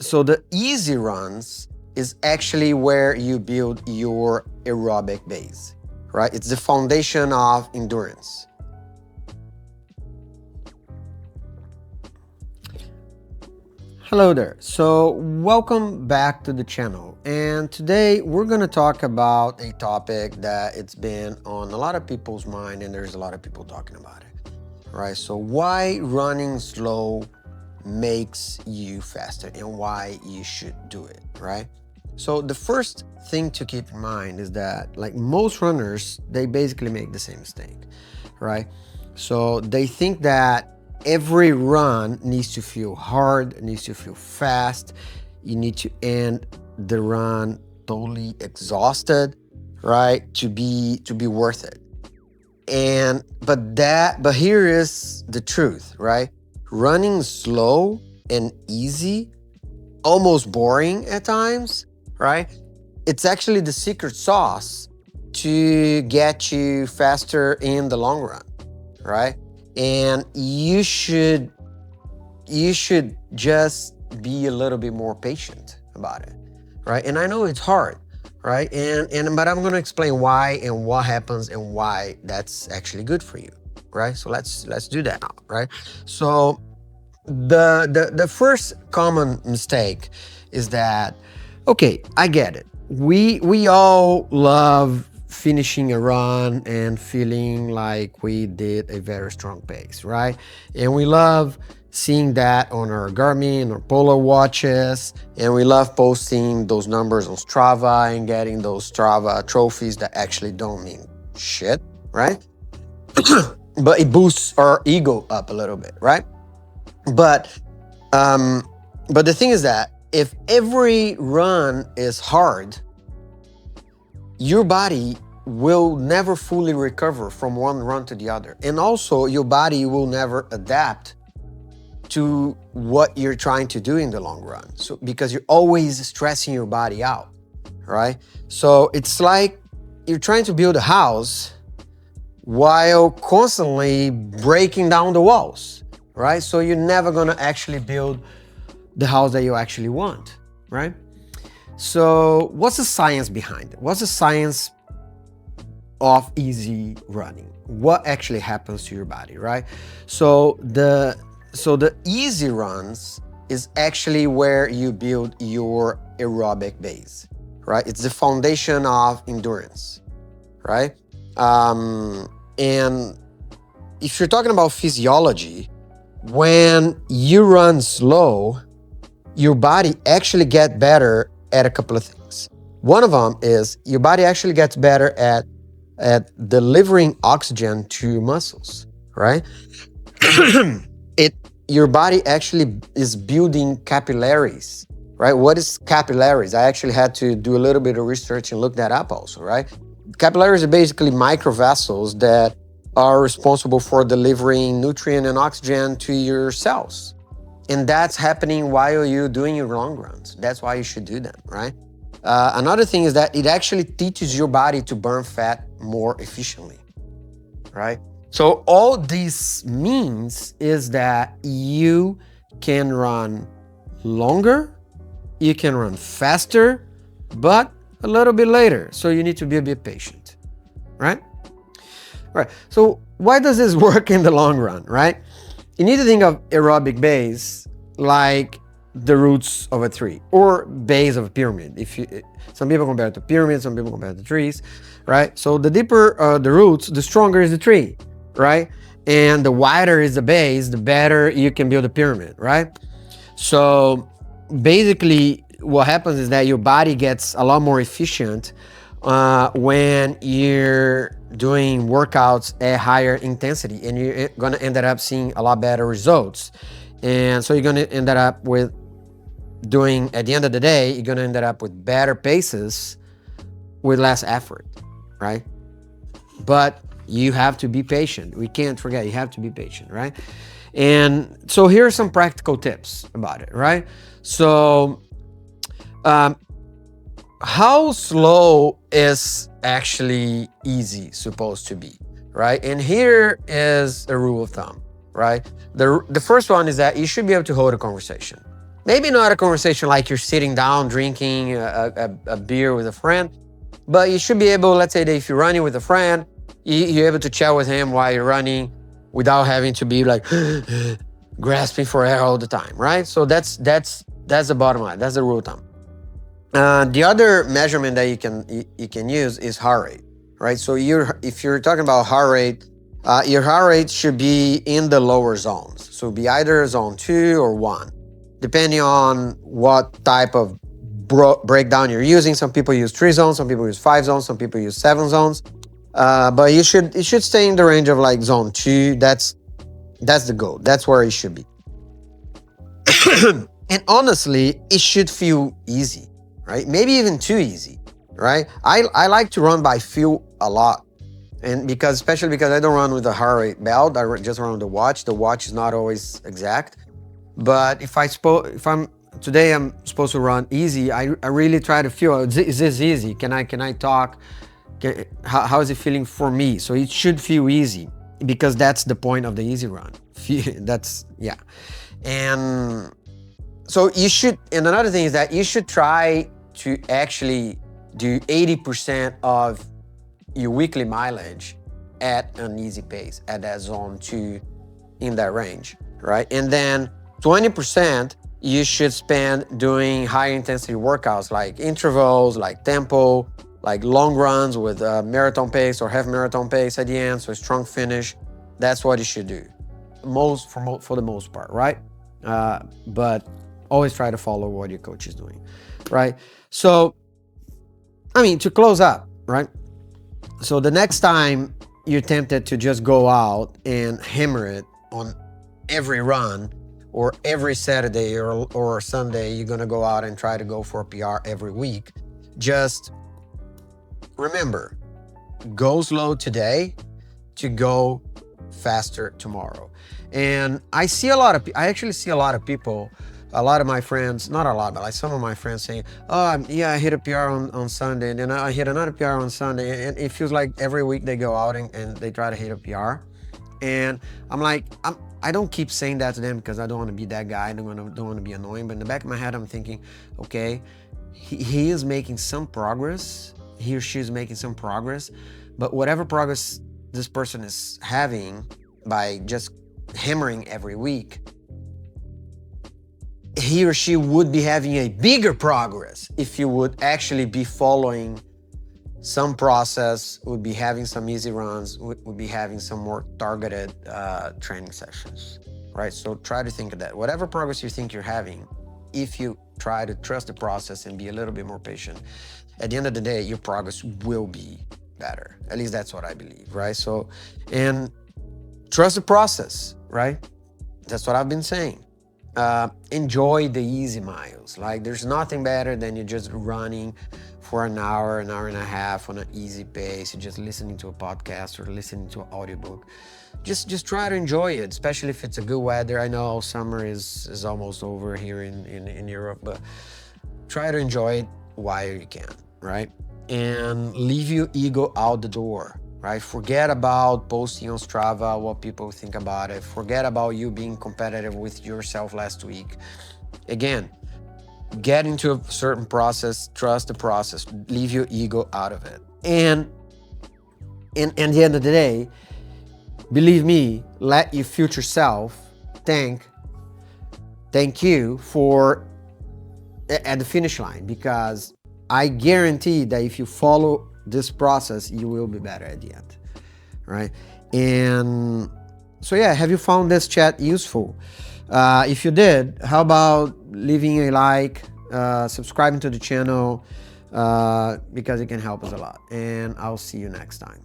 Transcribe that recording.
So the easy runs is actually where you build your aerobic base, right? It's the foundation of endurance. Hello there. So welcome back to the channel. And today we're going to talk about a topic that it's been on a lot of people's mind and there's a lot of people talking about it, right? So why running slow makes you faster and why you should do it, right? So the first thing to keep in mind is that like most runners, they basically make the same mistake, right? So they think that every run needs to feel hard, needs to feel fast. You need to end the run totally exhausted, right? To be worth it. But here is the truth, right? Running slow and easy, almost boring at times, right? It's actually the secret sauce to get you faster in the long run, right? And you should just be a little bit more patient about it, right? And I know it's hard, right? But I'm going to explain why and what happens and why that's actually good for you, right? So let's do that now, right? So the first common mistake is that, okay, I get it. We all love finishing a run and feeling like we did a very strong pace, right? And we love seeing that on our Garmin or Polar watches, and we love posting those numbers on Strava and getting those Strava trophies that actually don't mean shit, right? But it boosts our ego up a little bit, right? But um, but the thing is that if every run is hard, your body will never fully recover from one run to the other. And also your body will never adapt to what you're trying to do in the long run. So because you're always stressing your body out, right? So it's like you're trying to build a house while constantly breaking down the walls, right? So you're never gonna actually build the house that you actually want, right? So what's the science behind it? What's the science of easy running? What actually happens to your body, right? So the easy runs is actually where you build your aerobic base, right? It's the foundation of endurance, right? And if you're talking about physiology, when you run slow, your body actually gets better at a couple of things. One of them is your body actually gets better at delivering oxygen to your muscles, right? Your body actually is building capillaries, right? What is capillaries? I actually had to do a little bit of research and look that up also, right? Capillaries are basically microvessels that are responsible for delivering nutrient and oxygen to your cells. And that's happening while you're doing your long runs. That's why you should do them, right? Another thing is that it actually teaches your body to burn fat more efficiently, right? So all this means is that you can run longer, you can run faster, but a little bit later. So you need to be a bit patient, right? Right. So why does this work in the long run, right? You need to think of aerobic base like the roots of a tree or base of a pyramid. Some people compare it to pyramids, some people compare it to trees, right? So the deeper the roots, the stronger is the tree, right? And the wider is the base, the better you can build a pyramid, right? So basically what happens is that your body gets a lot more efficient when you're doing workouts at higher intensity, and you're gonna end up seeing a lot better results. And so you're gonna end up with doing, at the end of the day, you're gonna end up with better paces with less effort, right? But you have to be patient. We can't forget, you have to be patient, right? And so here are some practical tips about it, right? So how slow is actually easy supposed to be, right? And here is a rule of thumb, right? The first one is that you should be able to hold a conversation, Maybe not a conversation like you're sitting down drinking a beer with a friend, but you should be able, let's say that if you're running with a friend, you're able to chat with him while you're running without having to be like grasping for air all the time, right? So that's the bottom line. That's the rule of thumb. The other measurement that you can use is heart rate, right? So if you're talking about heart rate, your heart rate should be in the lower zones. So be either zone 2 or 1, depending on what type of breakdown you're using. Some people use 3 zones, some people use 5 zones, some people use 7 zones. But it should stay in the range of like zone 2. That's the goal. That's where it should be. And honestly, it should feel easy, right? Maybe even too easy, right? I like to run by feel a lot. And especially because I don't run with a heart rate belt, I just run with the watch. The watch is not always exact. But if I'm supposed to run easy, I really try to feel, is this easy? Can I talk? How is it feeling for me? So it should feel easy, because that's the point of the easy run. Yeah. And so and another thing is that you should try to actually do 80% of your weekly mileage at an easy pace, at that zone 2, in that range, right? And then 20% you should spend doing high intensity workouts like intervals, like tempo, like long runs with marathon pace or half marathon pace at the end, so a strong finish. That's what you should do, for the most part, right? But always try to follow what your coach is doing, right? So, to close up, right? So the next time you're tempted to just go out and hammer it on every run, or every Saturday or Sunday, you're gonna go out and try to go for a PR every week, just remember, go slow today to go faster tomorrow. And I actually see a lot of people, a lot of my friends, not a lot, but like some of my friends saying, oh yeah, I hit a PR on Sunday, and then I hit another PR on Sunday. And it feels like every week they go out and they try to hit a PR. And I'm like, I don't keep saying that to them because I don't want to be that guy. I don't want to be annoying. But in the back of my head, I'm thinking, okay, he is making some progress. He or she is making some progress. But whatever progress this person is having by just hammering every week, he or she would be having a bigger progress if you would actually be following some process, would be having some easy runs, would be having some more targeted training sessions, right? So try to think of that. Whatever progress you think you're having, if you try to trust the process and be a little bit more patient, at the end of the day, your progress will be better. At least that's what I believe, right? So, and trust the process, right? That's what I've been saying. Enjoy the easy miles. Like, there's nothing better than you just running for an hour and a half on an easy pace. You're just listening to a podcast or listening to an audiobook. Just try to enjoy it, especially if it's a good weather. I know summer is almost over here in Europe, but try to enjoy it while you can, right? And leave your ego out the door. Right? Forget about posting on Strava, what people think about it. Forget about you being competitive with yourself last week. Again, get into a certain process, trust the process, leave your ego out of it. And at the end of the day, believe me, let your future self thank you for at the finish line, because I guarantee that if you follow this process, you will be better at the end, right? And so yeah, have you found this chat useful? If you did, how about leaving a like, subscribing to the channel, because it can help us a lot. And I'll see you next time.